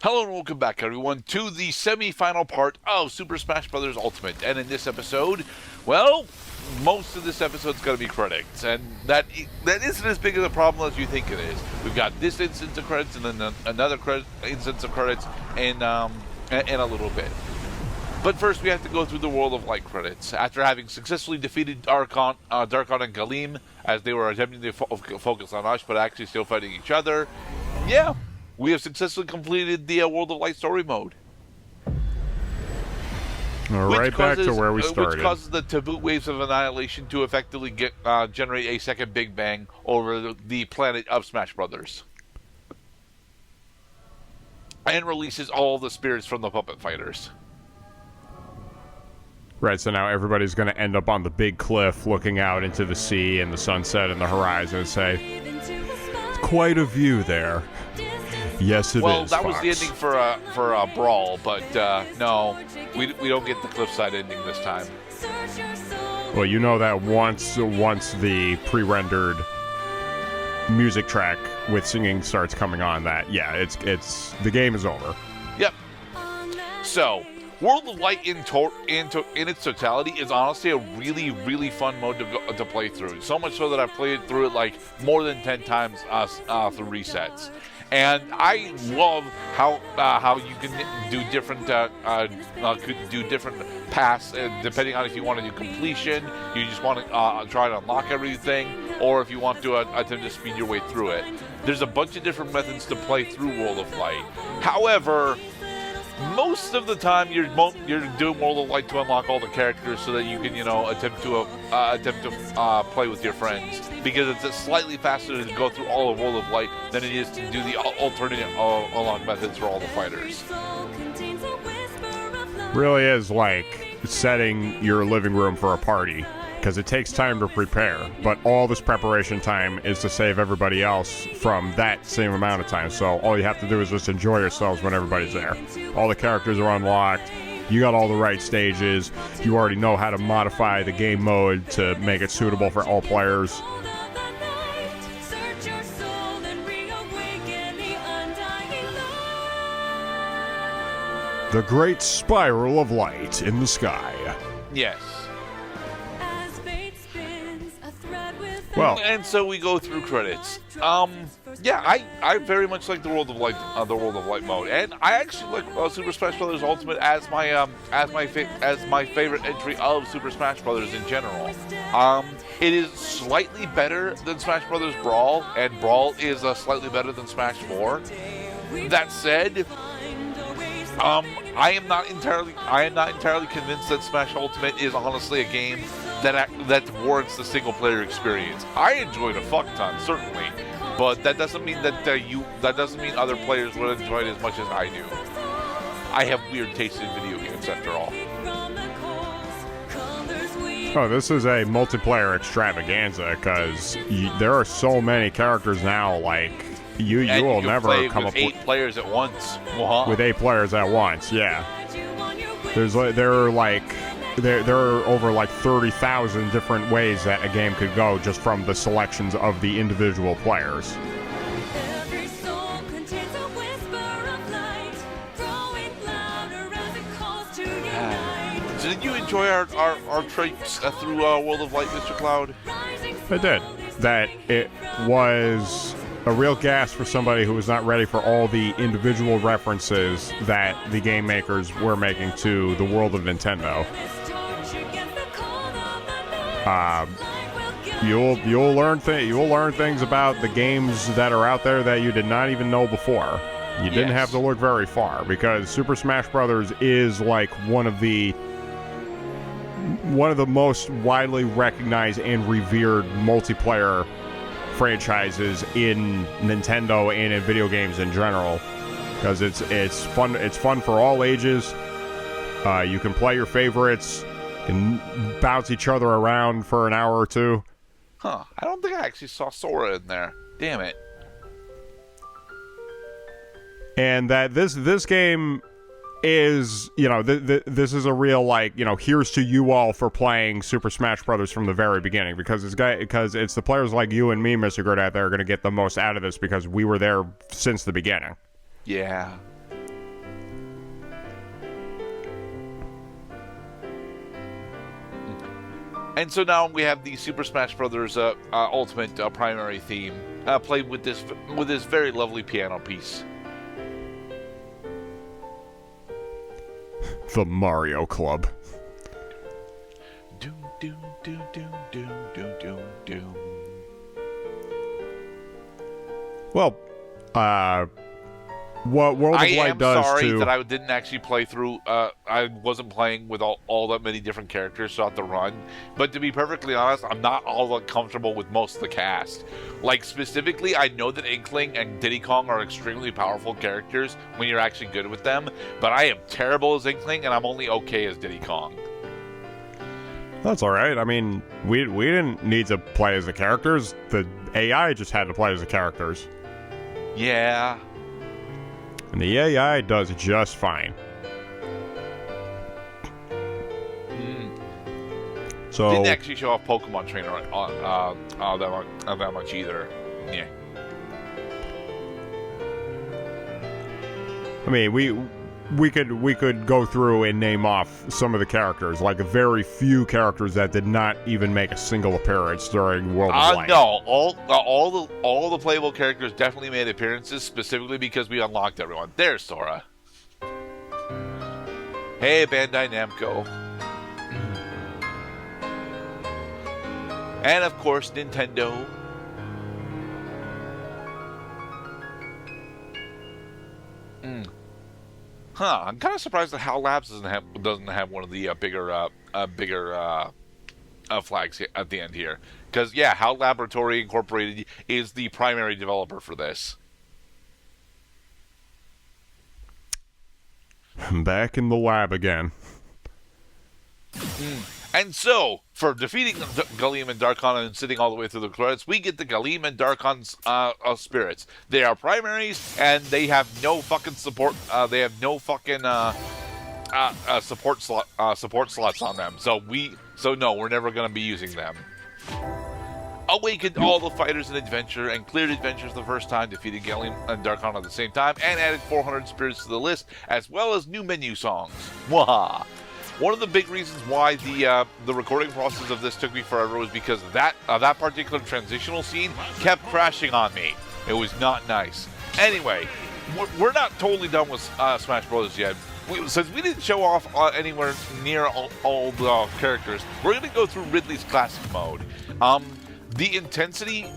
Hello and welcome back, everyone, to the semi-final part of Super Smash Bros. Ultimate. And in this episode, well, most of this episode's going to be credits, and that isn't as big of a problem as you think it is. We've got this instance of credits, and then another instance of credits, and a little bit. But first, we have to go through the World of Light credits. After having successfully defeated Darkon and Galim, as they were attempting to focus on us, but actually still fighting each other, yeah, we have successfully completed the World of Light story mode. Right back to where we started. Which causes the Taboo Waves of Annihilation to effectively generate a second Big Bang over the planet of Smash Brothers. And releases all the spirits from the puppet fighters. Right, so now everybody's going to end up on the big cliff looking out into the sea and the sunset and the horizon and say, "It's quite a view there." Yes, it is. Well, that Fox. was the ending for Brawl, but no, we don't get the cliffside ending this time. Well, you know that once the pre-rendered music track with singing starts coming on, that it's the game is over. Yep. So, World of Light in its totality is honestly a really, really fun mode to play through. So much so that I've played through it like more than 10 times through resets. And I love how you can do different paths depending on if you want to do completion, you just want to try to unlock everything, or if you want to attempt to speed your way through it. There's a bunch of different methods to play through World of Light. However, most of the time you're doing World of Light to unlock all the characters so that you can attempt to play with your friends, because it's slightly faster to go through all of World of Light than it is to do the alternate unlock methods for all the fighters. Really is like setting your living room for a party, because it takes time to prepare, but all this preparation time is to save everybody else from that same amount of time. So all you have to do is just enjoy yourselves when everybody's there. All the characters are unlocked. You got all the right stages. You already know how to modify the game mode to make it suitable for all players. The great spiral of light in the sky. Yes. Well, and so we go through credits. I very much like the World of Light mode, and I actually like Super Smash Bros. Ultimate as my favorite entry of Super Smash Bros. In general. It is slightly better than Smash Bros. Brawl, and Brawl is slightly better than Smash 4. That said, I am not entirely convinced that Smash Ultimate is honestly a game that warrants the single player experience. I enjoyed a fuck ton, certainly, but that doesn't mean that other players would enjoy it as much as I do. I have weird taste in video games, after all. Oh, this is a multiplayer extravaganza, because there are so many characters now. Like you will never come up with 8 players at once. With 8 players at once, yeah. There are over like 30,000 different ways that a game could go just from the selections of the individual players. So did you enjoy our trips through World of Light, Mr. Cloud? I did. That it was a real gas for somebody who was not ready for all the individual references that the game makers were making to the world of Nintendo. You'll learn things about the games that are out there that you did not even know before. You didn't have to look very far, because Super Smash Bros. Is like one of the most widely recognized and revered multiplayer franchises in Nintendo and in video games in general, because it's fun for all ages. You can play your favorites, can bounce each other around for an hour or two. Huh, I don't think I actually saw Sora in there. Damn it. And that this game is, this is a real, here's to you all for playing Super Smash Brothers from the very beginning, because it's the players like you and me, Mr. Gerdat, that are going to get the most out of this, because we were there since the beginning. Yeah. And so now we have the Super Smash Brothers Ultimate primary theme played with this very lovely piano piece. The Mario Club. Doom, doom, doom, doom, doom, doom, doom, doom. Well, what World of Light does I am sorry to... that I didn't actually play through. I wasn't playing with all that many different characters throughout the run. But to be perfectly honest, I'm not all that comfortable with most of the cast. Like, specifically, I know that Inkling and Diddy Kong are extremely powerful characters when you're actually good with them. But I am terrible as Inkling, and I'm only okay as Diddy Kong. That's all right. I mean, we didn't need to play as the characters. The AI just had to play as the characters. Yeah. And the AI does just fine. So didn't actually show off Pokemon Trainer that much either. Yeah. I mean, we could go through and name off some of the characters, like very few characters that did not even make a single appearance during World of Light. No, all the playable characters definitely made appearances, specifically because we unlocked everyone. There's Sora. Hey, Bandai Namco. And of course, Nintendo. I'm kind of surprised that HAL Labs doesn't have one of the bigger flags at the end here, because yeah, HAL Laboratory Incorporated is the primary developer for this. I'm back in the lab again. And so, for defeating Galeem and Darkon and sitting all the way through the credits, we get the Galeem and Darkon's spirits. They are primaries, and they have no fucking support. They have no fucking support slots on them. So no, we're never gonna be using them. Awakened all the fighters in Adventure and cleared Adventures the first time, defeated Galeem and Darkon at the same time, and added 400 spirits to the list, as well as new menu songs. Waha! One of the big reasons why the recording process of this took me forever was because that particular transitional scene kept crashing on me. It was not nice. Anyway, we're not totally done with Smash Bros. Yet. Since we didn't show off anywhere near all the characters, we're going to go through Ridley's classic mode. The intensity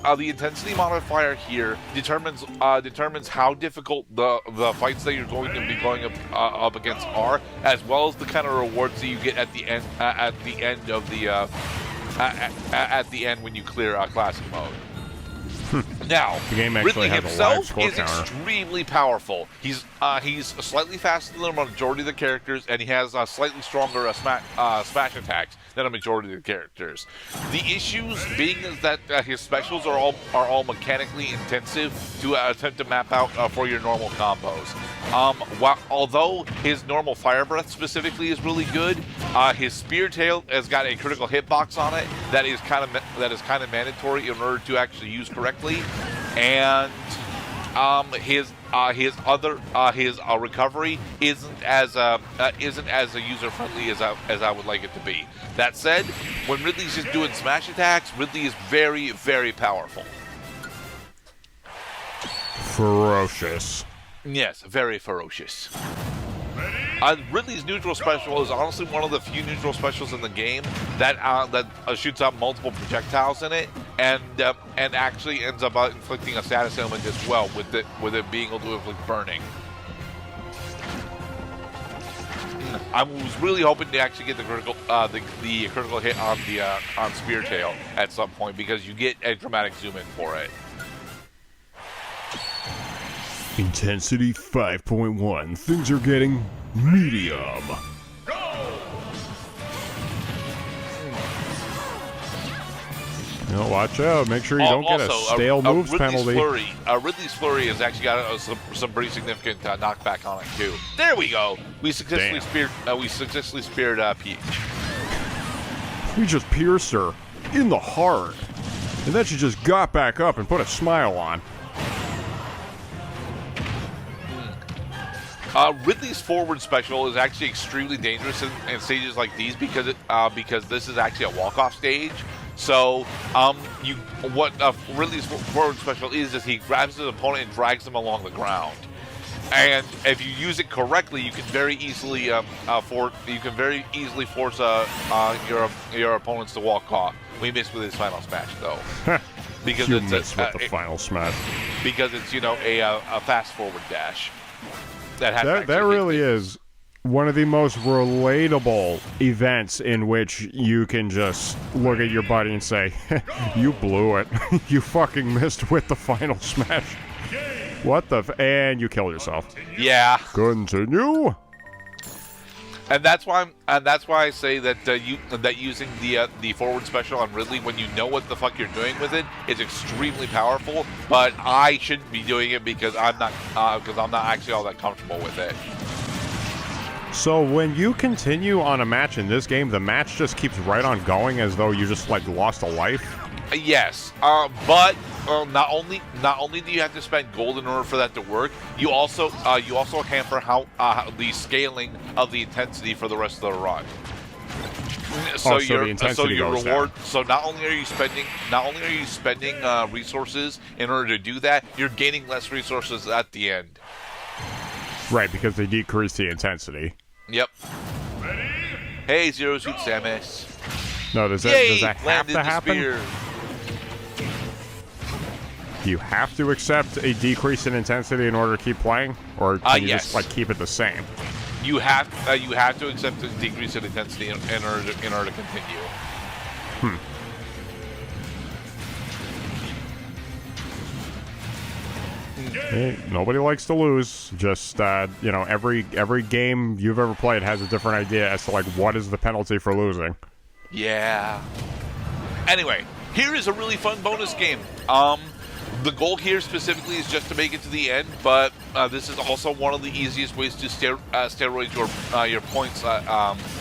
modifier here determines how difficult the fights that you're going to be going up against are, as well as the kind of rewards that you get at the end when you clear classic mode. Now, the game Ridley has himself a live is extremely powerful. He's slightly faster than a majority of the characters, and he has slightly stronger smash attacks than a majority of the characters. The issues being is that his specials are all mechanically intensive to attempt to map out for your normal combos. Although his normal Fire Breath specifically is really good, his Spear Tail has got a critical hitbox on it that is kind of mandatory in order to actually use correctly, and his recovery isn't as user friendly as I would like it to be. That said, when Ridley's just doing smash attacks, Ridley is very, very powerful. Ferocious. Yes, very ferocious. Ridley's neutral special is honestly one of the few neutral specials in the game that shoots out multiple projectiles in it, and actually ends up inflicting a status ailment as well, with it being able to inflict burning. I was really hoping to actually get the critical hit on Spear Tail at some point, because you get a dramatic zoom in for it. Intensity 5.1. Things are getting medium. No, watch out. Make sure you don't get a stale moves penalty. Ridley's Flurry has actually got some pretty significant knockback on it, too. There we go. We successfully speared Peach. We just pierced her in the heart. And then she just got back up and put a smile on. Ridley's forward special is actually extremely dangerous in stages like these because this is actually a walk-off stage. So, what Ridley's forward special is he grabs his opponent and drags them along the ground. And if you use it correctly, you can very easily force your opponents to walk off. We missed with his final smash though, because you missed with the final smash. Because it's a fast forward dash. That really is one of the most relatable events in which you can just look at your buddy and say, "You blew it. You fucking missed with the final smash." What the and you killed yourself. Yeah. Continue. And that's why I say that using the forward special on Ridley when you know what the fuck you're doing with it is extremely powerful. But I shouldn't be doing it because I'm not actually all that comfortable with it. So when you continue on a match in this game, the match just keeps right on going as though you just lost a life. Yes, but not only do you have to spend gold in order for that to work, you also hamper how the scaling of the intensity for the rest of the run. So your reward. Down. So not only are you spending resources in order to do that, you're gaining less resources at the end. Right, because they decrease the intensity. Yep. Ready? Hey, Zero Suit Samus. No, does that have to happen? Spear. Do you have to accept a decrease in intensity in order to keep playing, or can you just keep it the same? You have to accept a decrease in intensity in order to continue. Hey, nobody likes to lose. Just every game you've ever played has a different idea as to what is the penalty for losing. Yeah. Anyway, here is a really fun bonus game. The goal here specifically is just to make it to the end, but this is also one of the easiest ways to steroid your points,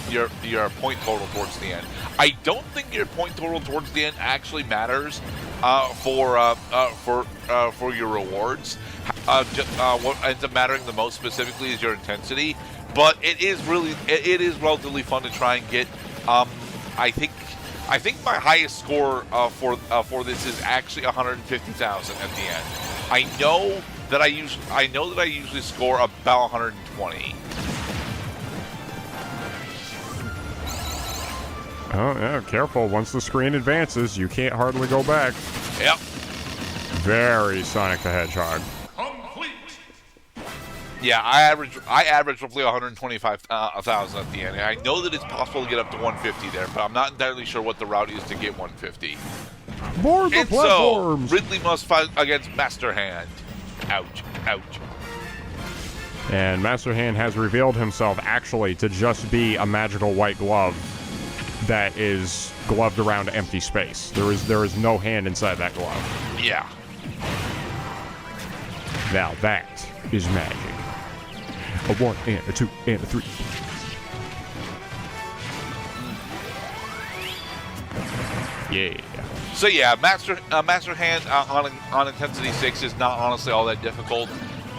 your point total towards the end. I don't think your point total towards the end actually matters for your rewards. What ends up mattering the most specifically is your intensity, but it is relatively fun to try and get. I think my highest score for this is actually 150,000 at the end. I know that I usually score about 120. Oh yeah, careful! Once the screen advances, you can't hardly go back. Yep. Very Sonic the Hedgehog. Yeah, I average roughly 125,000 at the end. And I know that it's possible to get up to 150 there, but I'm not entirely sure what the route is to get 150. Board the platforms! So, Ridley must fight against Master Hand. Ouch, ouch. And Master Hand has revealed himself actually to just be a magical white glove that is gloved around empty space. There is no hand inside that glove. Yeah. Now that is magic. A 1 and a 2 and a 3. Yeah. So yeah, Master Hand on Intensity 6 is not honestly all that difficult.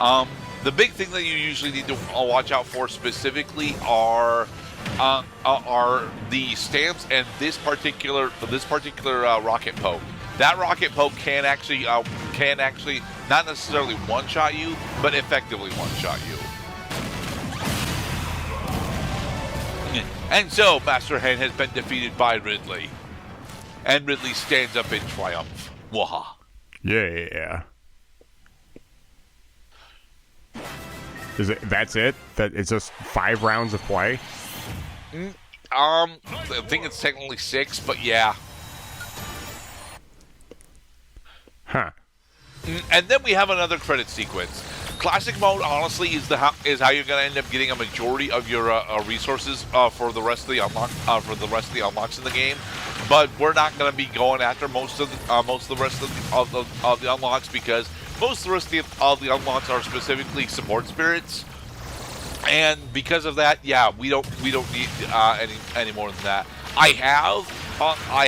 The big thing that you usually need to watch out for specifically are the stamps and this particular rocket poke. That rocket poke can actually not necessarily one-shot you, but effectively one-shot you. And so, Master Hand has been defeated by Ridley. And Ridley stands up in triumph. Waha. Yeah. That's it? That it's just 5 rounds of play? I think it's technically 6, but yeah. Huh. And then we have another credit sequence. Classic mode, honestly, is how you're going to end up getting a majority of your resources for the rest of the unlocks in the game. But we're not going to be going after most of the rest of the unlocks because most of the rest of the unlocks are specifically support spirits. And because of that, yeah, we don't need any more than that. I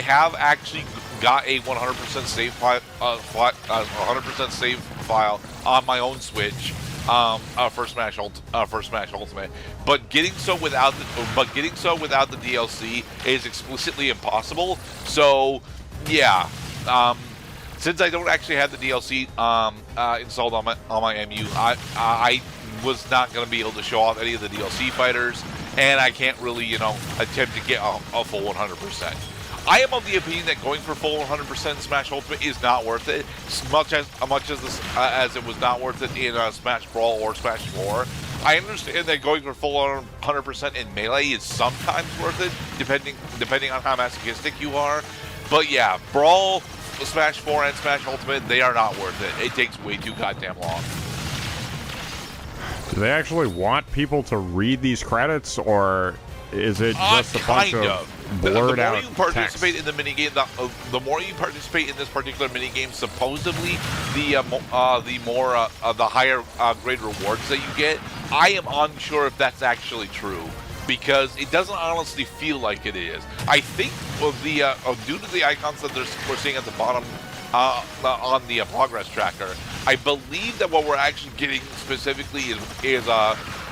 have actually got a 100% save file, 100% save file on my own Switch, for Smash Ultimate. But getting so without the DLC is explicitly impossible. So yeah, since I don't actually have the DLC installed on my MU, I was not going to be able to show off any of the DLC fighters, and I can't really attempt to get a full 100%. I am of the opinion that going for full 100% Smash Ultimate is not worth it, as much as it was not worth it in Smash Brawl or Smash 4. I understand that going for full 100% in Melee is sometimes worth it, depending on how masochistic you are. But yeah, Brawl, Smash 4, and Smash Ultimate, they are not worth it. It takes way too goddamn long. Do they actually want people to read these credits, or is it just a bunch of blurred out text? The more you participate in the minigame, the more you participate in this particular minigame, supposedly the higher grade rewards that you get. I am unsure if that's actually true, because it doesn't honestly feel like it is. I think due to the icons that we're seeing at the bottom on the progress tracker, I believe that what we're actually getting specifically is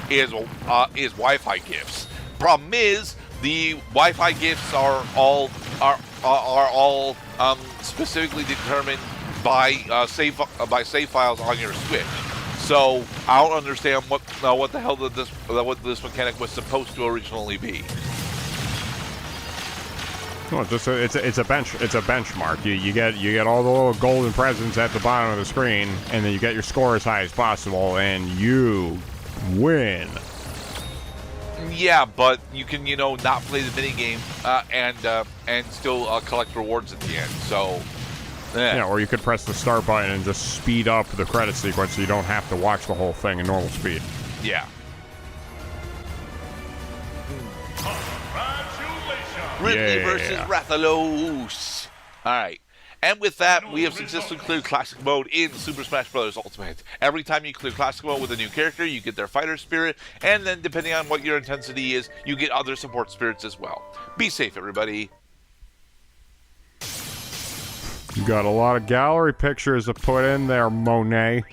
Wi-Fi gifts. Problem is, the Wi-Fi gifts are all specifically determined by save files on your Switch. So I don't understand what the hell what this mechanic was supposed to originally be. Well, it's a benchmark. You get all the little golden presents at the bottom of the screen, and then you get your score as high as possible, and you win. Yeah, but you can not play the minigame and still collect rewards at the end. So yeah, or you could press the start button and just speed up the credit sequence so you don't have to watch the whole thing in normal speed. Yeah. Ridley versus Rathalos. All right. And with that, we have successfully cleared Classic Mode in Super Smash Bros. Ultimate. Every time you clear Classic Mode with a new character, you get their fighter spirit, and then depending on what your intensity is, you get other support spirits as well. Be safe, everybody. You got a lot of gallery pictures to put in there, Monet.